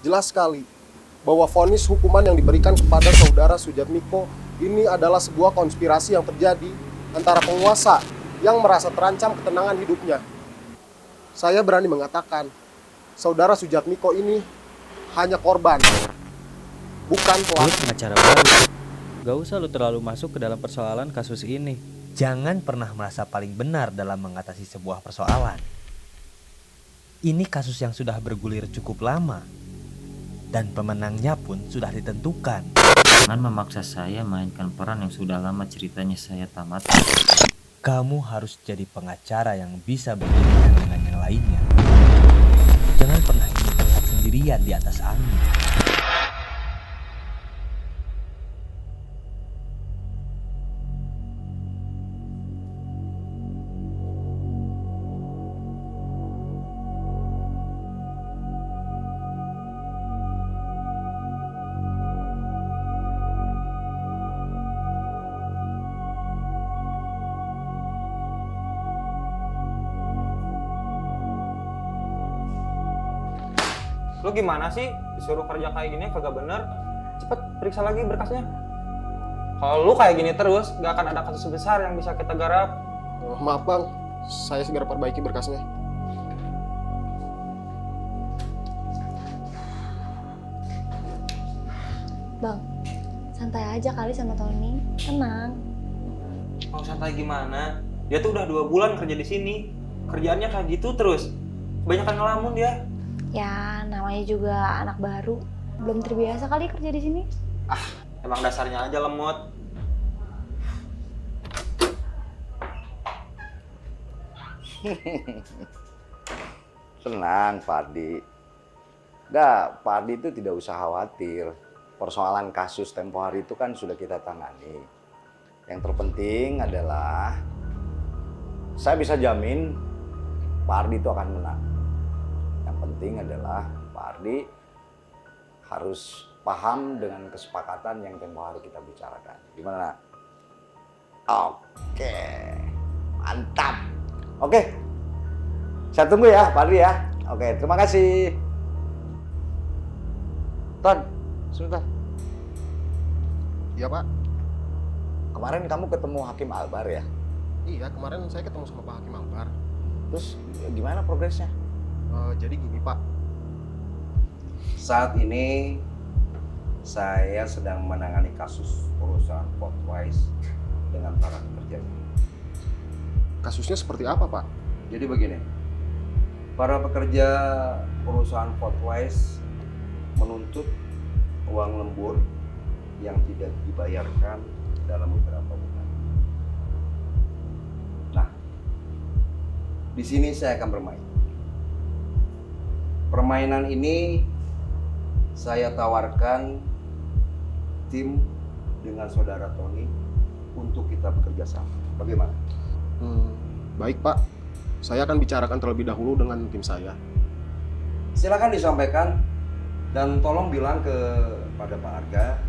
jelas sekali bahwa vonis hukuman yang diberikan kepada saudara Sujatmiko ini adalah sebuah konspirasi yang terjadi antara penguasa yang merasa terancam ketenangan hidupnya. Saya berani mengatakan, saudara Sujatmiko ini hanya korban, bukan Lu pelaku. pengacara baru. Gak usah lu terlalu masuk ke dalam persoalan kasus ini. Jangan pernah merasa paling benar dalam mengatasi sebuah persoalan. Ini kasus yang sudah bergulir cukup lama. Dan pemenangnya pun sudah ditentukan. Jangan memaksa saya mainkan peran yang sudah lama ceritanya saya tamat. Kamu harus jadi pengacara yang bisa berbeda dengan yang lainnya. Jangan pernah ingin terlihat sendirian di atas angin. Lu gimana sih disuruh kerja kayak gini kagak bener? Cepet periksa lagi berkasnya. Kalau lu kayak gini terus, gak akan ada kasus besar yang bisa kita garap. Maaf bang, saya segera perbaiki berkasnya. Bang, santai aja kali sama Tony. Tenang. Mau santai gimana? Dia tuh udah 2 bulan kerja di sini. Kerjaannya kayak gitu terus. Kebanyakan ngelamun dia. Ya, namanya juga anak baru. Belum terbiasa kali kerja di sini. Emang dasarnya aja lemot. Tenang Pak Ardi. Pak Ardi itu tidak usah khawatir. Persoalan kasus tempo hari itu kan sudah kita tangani. Yang terpenting adalah saya bisa jamin Pak Ardi itu akan menang. Yang penting adalah Pak Ardi harus paham dengan kesepakatan yang tempo hari kita bicarakan. Gimana? Oke, mantap. Oke, saya tunggu ya Pak Ardi ya. Oke, terima kasih. Ton, sebentar. Iya pak. Kemarin kamu ketemu Hakim Albar ya? Iya, kemarin saya ketemu sama Pak Hakim Albar. Terus gimana progresnya? Jadi gini pak, Saat ini saya sedang menangani kasus perusahaan Potwise dengan para pekerjanya. kasusnya seperti apa pak? Jadi begini, para pekerja perusahaan Potwise menuntut uang lembur yang tidak dibayarkan dalam beberapa bulan. Nah, di sini saya akan bermain. Permainan ini saya tawarkan tim dengan saudara Tony untuk kita bekerja sama. Bagaimana? Baik pak, saya akan bicarakan terlebih dahulu dengan tim saya. Silakan disampaikan dan tolong bilang kepada Pak Arga,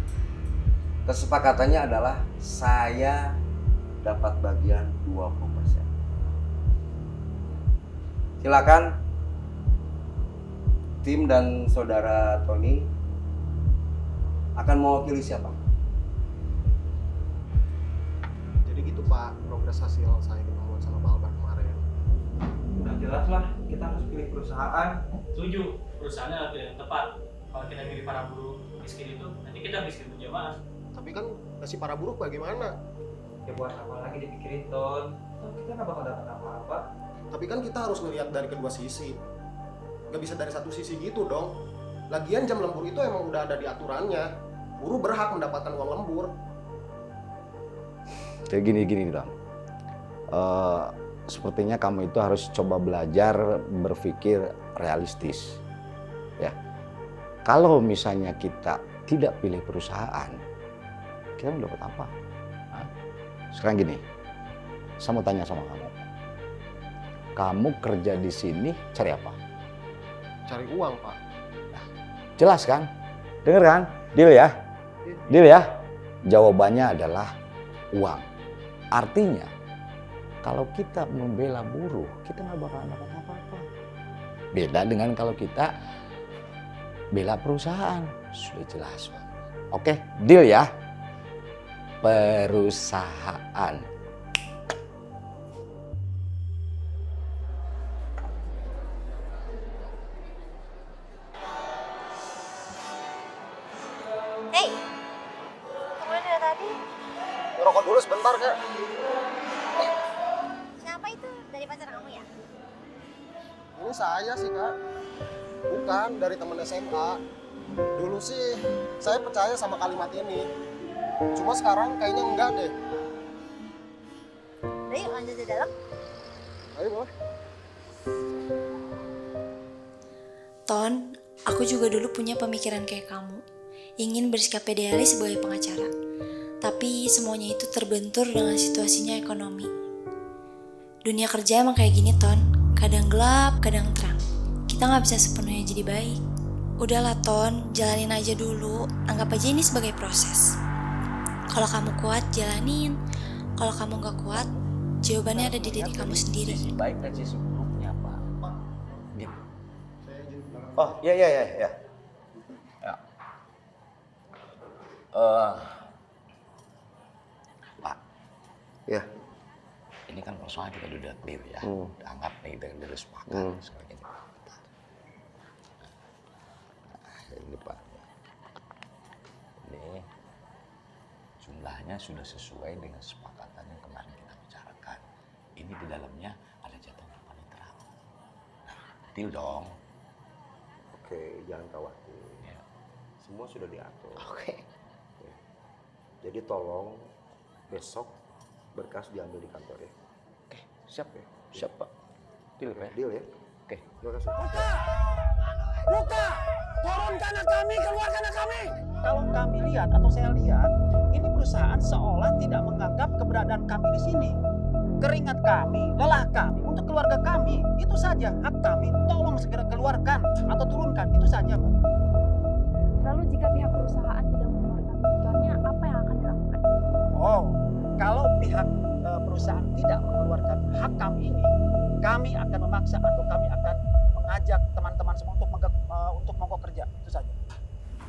kesepakatannya adalah saya dapat bagian 20%. Silakan tim dan saudara Tony akan mewakili siapa? Jadi gitu pak, progres hasil saya ketemuan sama Pak Albar kemarin. Udah jelas lah, kita harus pilih perusahaan. Setuju, perusahaannya adalah pilihan yang tepat. Kalau kita milih para buruh miskin itu, nanti kita miskin berjamaah. Tapi kan nasib para buruh bagaimana? Ya buat apa lagi dipikirin, Ton? Toh kita nggak bakal dapat apa-apa. Tapi kan kita harus melihat dari kedua sisi. Gak bisa dari satu sisi gitu dong. Lagian jam lembur itu emang udah ada di aturannya. Buruh berhak mendapatkan uang lembur. Kayak gini dong. Sepertinya kamu itu harus coba belajar berpikir realistis. Ya. Kalau misalnya kita tidak pilih perusahaan, kita mau dapat apa? Hah? Sekarang gini, saya mau tanya sama kamu. Kamu kerja di sini cari apa? Cari uang pak. Jelas kan? Dengar kan? Deal ya? Deal ya? Jawabannya adalah uang. Artinya, kalau kita membela buruh, kita nggak bakal dapat apa-apa. Beda dengan kalau kita bela perusahaan. Sudah jelas, Pak. Oke, deal ya. Perusahaan. Hei, kemudian dari tadi Ngerokok dulu sebentar, Kak. siapa itu? Dari pacar kamu ya? Ini saya sih, Kak. Bukan, dari teman SMA. Dulu sih saya percaya sama kalimat ini. Cuma sekarang kayaknya enggak deh. Udah yuk lanjut di dalam. Ayo, boleh. Ton, aku juga dulu punya pemikiran kayak kamu. Ingin bersikap idealis sebagai pengacara. Tapi semuanya itu terbentur dengan situasinya ekonomi. Dunia kerja emang kayak gini, Ton. Kadang gelap, kadang terang. Kita gak bisa sepenuhnya jadi baik. Udahlah, Ton, jalanin aja dulu. Anggap aja ini sebagai proses. Kalau kamu kuat, jalanin. Kalau kamu gak kuat, jawabannya ada di diri kamu sendiri. Sisi baik dan sisi buruknya, Pak. Gitu. Oh, iya. Ya. Pak. Ya. Ini kan persoalan kita udah clear ya. Anggap nih dengan dari sepakat. Sekarang kita ini Pak. Ini jumlahnya sudah sesuai dengan kesepakatan yang kemarin kita bicarakan. Ini di dalamnya ada jatah untuk panitera. Nah, deal dong. Oke, jangan khawatir. Ya. Semua sudah diatur. Oke. Jadi tolong besok berkas diambil di kantor ya. Oke, siap ya. Siap, Pak. Deal ya. Deal ya. Oke. Terima kasih. Buka! Turunkan anak kami, keluarkan anak kami! Kalau kami lihat atau saya lihat, ini perusahaan seolah tidak menganggap keberadaan kami di sini. Keringat kami, lelah kami, untuk keluarga kami. Itu saja hak kami, tolong segera keluarkan atau turunkan. Itu saja, Mbak. Lalu jika pihak perusahaan tidak mengeluarkan tuntutannya, apa yang akan dilakukan? Oh, kalau pihak perusahaan tidak mengeluarkan hak kami ini, kami akan memaksa atau kami akan mengajak teman-teman semua untuk mogok kerja. Itu saja.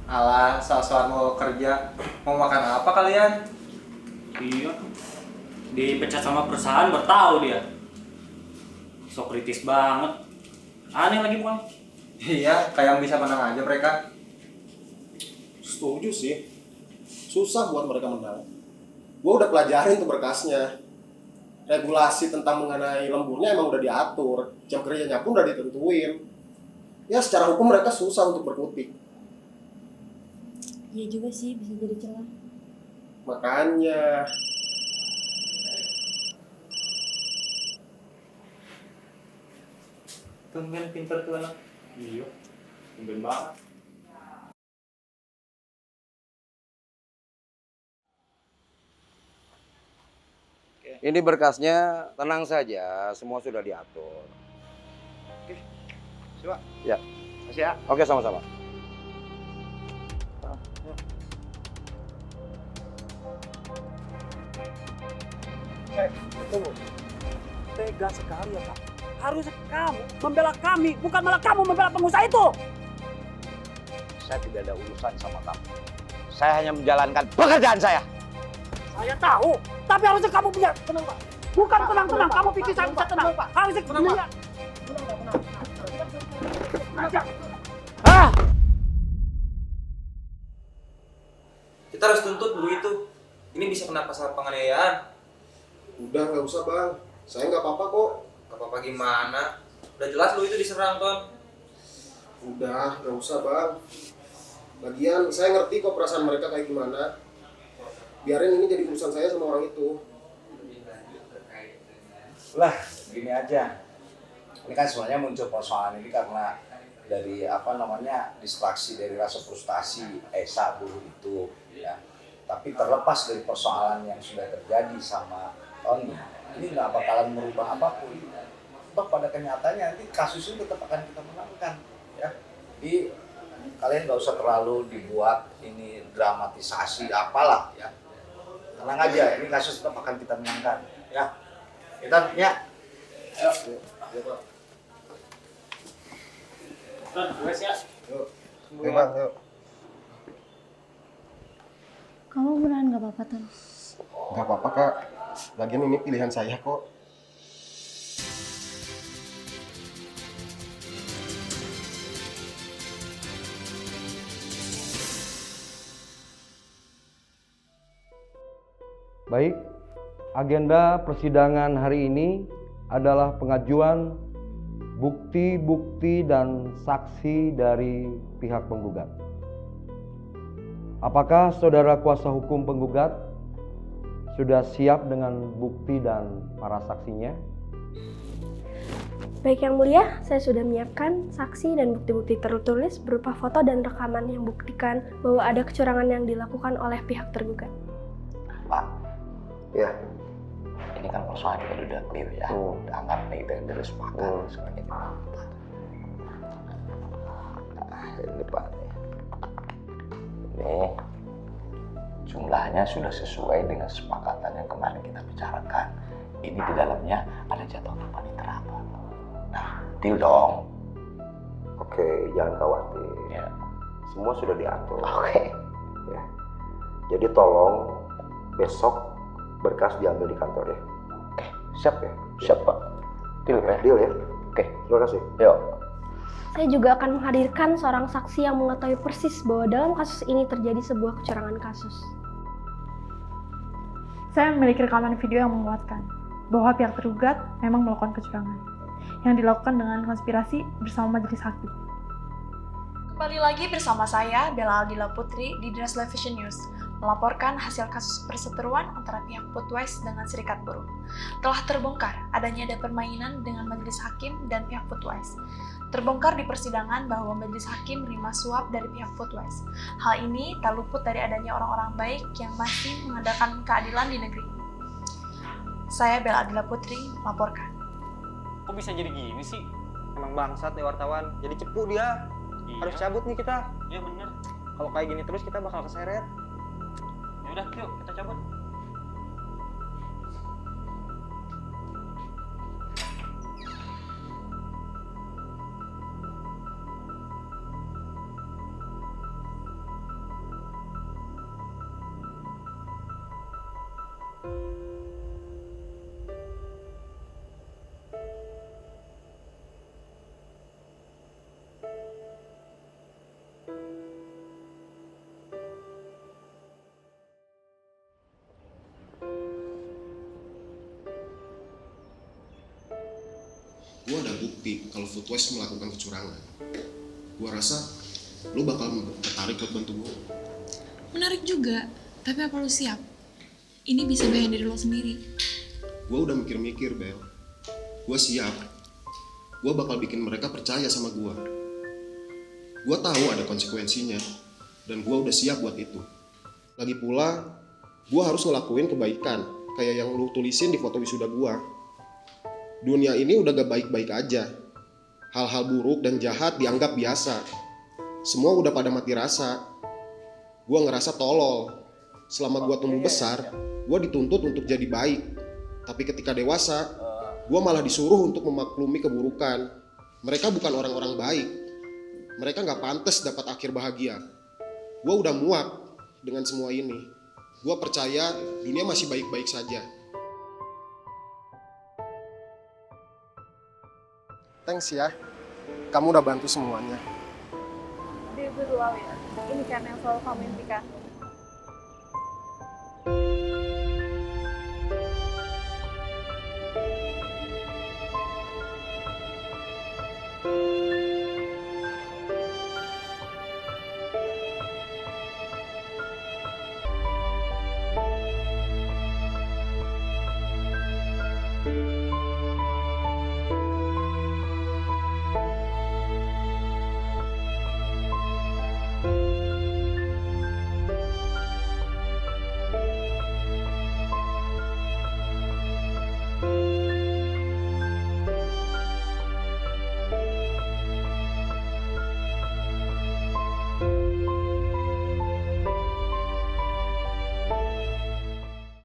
Alah, soal mau kerja. Mau makan apa kalian? Iya. Dipecat sama perusahaan bertahu dia. So kritis banget. Aneh lagi bukan? Iya, kayak yang bisa menang aja mereka. Setuju sih. Susah buat mereka menang. Gue udah pelajarin tuh berkasnya. Regulasi tentang mengenai lemburnya emang udah diatur. Jam kerjanya pun udah ditentuin. Ya secara hukum mereka susah untuk berkutik. Iya juga sih, bisa jadi celah. Makanya Tumben pinter tuh anak. Iya. Tumben banget. Ini berkasnya, tenang saja, semua sudah diatur. Oke, coba. Ya, kasih ya. Oke, sama-sama. Tunggu. Tega sekali ya, Pak. Harusnya kamu membela kami, bukan malah kamu membela pengusaha itu. Saya tidak ada urusan sama kamu. Saya hanya menjalankan pekerjaan saya. Saya tahu, tapi harusnya kamu punya tenang, Pak. Bukan tenang-tenang, kamu pikir saya bisa tenang, Pak. Harusnya tenang, Pak. Kita harus tuntut dulu itu. Ini bisa kena pasal penganiayaan. udah nggak usah bang. Saya nggak apa-apa kok. Gak apa-apa gimana? Udah jelas lu itu diserang, Ton. Udah nggak usah bang. Lagian saya ngerti kok perasaan mereka kayak gimana. Biarin ini jadi urusan saya sama orang itu. Lah, gini aja. Ini kan sebenarnya muncul persoalan ini karena dari distraksi dari rasa frustasi Esa dulu itu ya. Tapi terlepas dari persoalan yang sudah terjadi sama Tony, ini nggak bakalan merubah apapun. Toh pada kenyataannya nanti kasus ini tetap akan kita menangkan ya. Jadi kalian nggak usah terlalu dibuat ini dramatisasi apalah ya. Tenang aja, ini kasus tetap akan kita menangkan ya. Kita ya. Ayo. Ton, gue ya. Yuk. Oke bang, yuk. Kamu beneran gak apa-apa, Ton? Gak apa-apa kak, lagian ini pilihan saya kok. Baik, agenda persidangan hari ini adalah pengajuan bukti-bukti dan saksi dari pihak penggugat. Apakah saudara kuasa hukum penggugat sudah siap dengan bukti dan para saksinya? Baik Yang Mulia, saya sudah menyiapkan saksi dan bukti-bukti tertulis berupa foto dan rekaman yang buktikan bahwa ada kecurangan yang dilakukan oleh pihak tergugat. Pak, Ya. ini kan persoalan kita udah clear ya. Udah anggap nih dari sepakat semuanya. Nah, ini Pak. Ini jumlahnya sudah sesuai dengan kesepakatan yang kemarin kita bicarakan. Ini di dalamnya ada jadwal panitera, Pak. Nah, deal dong. Oke, jangan khawatir. Ya. Semua sudah diatur. Oke. Ya. Jadi tolong besok berkas diambil di kantor ya. Oke, siap ya? Siap, Pak. Deal ya? Deal ya? Oke. Terima kasih. Yuk. Saya juga akan menghadirkan seorang saksi yang mengetahui persis bahwa dalam kasus ini terjadi sebuah kecurangan kasus. Saya memiliki rekaman video yang menguatkan bahwa pihak tergugat memang melakukan kecurangan yang dilakukan dengan konspirasi bersama majelis hakim. Kembali lagi bersama saya, Bella Aldila Putri di Dinas Vision News, melaporkan hasil kasus perseteruan antara pihak Foodwise dengan Serikat Buruh. Telah terbongkar adanya ada permainan dengan majelis hakim dan pihak Foodwise. Terbongkar di persidangan bahwa majelis hakim menerima suap dari pihak Foodwise. Hal ini tak luput dari adanya orang-orang baik yang masih mengadakan keadilan di negeri ini. Saya Bella Aldila Putri melaporkan. Kok bisa jadi gini sih? Emang bangsat nih wartawan. Jadi cepu dia. Harus cabut nih kita. Iya bener. Kalau kayak gini terus kita bakal keseret. Ya udah, yuk kita cabut. Gue ada bukti kalau Foodwise melakukan kecurangan. Gue rasa lo bakal tertarik buat bantu gue. Menarik juga, tapi apa lu siap? Ini bisa bagian dari lo sendiri. Gue udah mikir-mikir, Bel. Gue siap. Gue bakal bikin mereka percaya sama gue. Gue tahu ada konsekuensinya, dan gue udah siap buat itu. Lagi pula, gue harus ngelakuin kebaikan, kayak yang lu tulisin di foto wisuda gue. Dunia ini udah gak baik-baik aja. Hal-hal buruk dan jahat dianggap biasa. Semua udah pada mati rasa. Gue ngerasa tolol. Selama gue tumbuh besar, gue dituntut untuk jadi baik. Tapi ketika dewasa, gue malah disuruh untuk memaklumi keburukan. Mereka bukan orang-orang baik. Mereka gak pantas dapat akhir bahagia. Gue udah muak dengan semua ini. Gue percaya dunia masih baik-baik saja. Thanks ya, kamu udah bantu semuanya. Dia berlalu ya, ini kan yang selalu kamu impikan.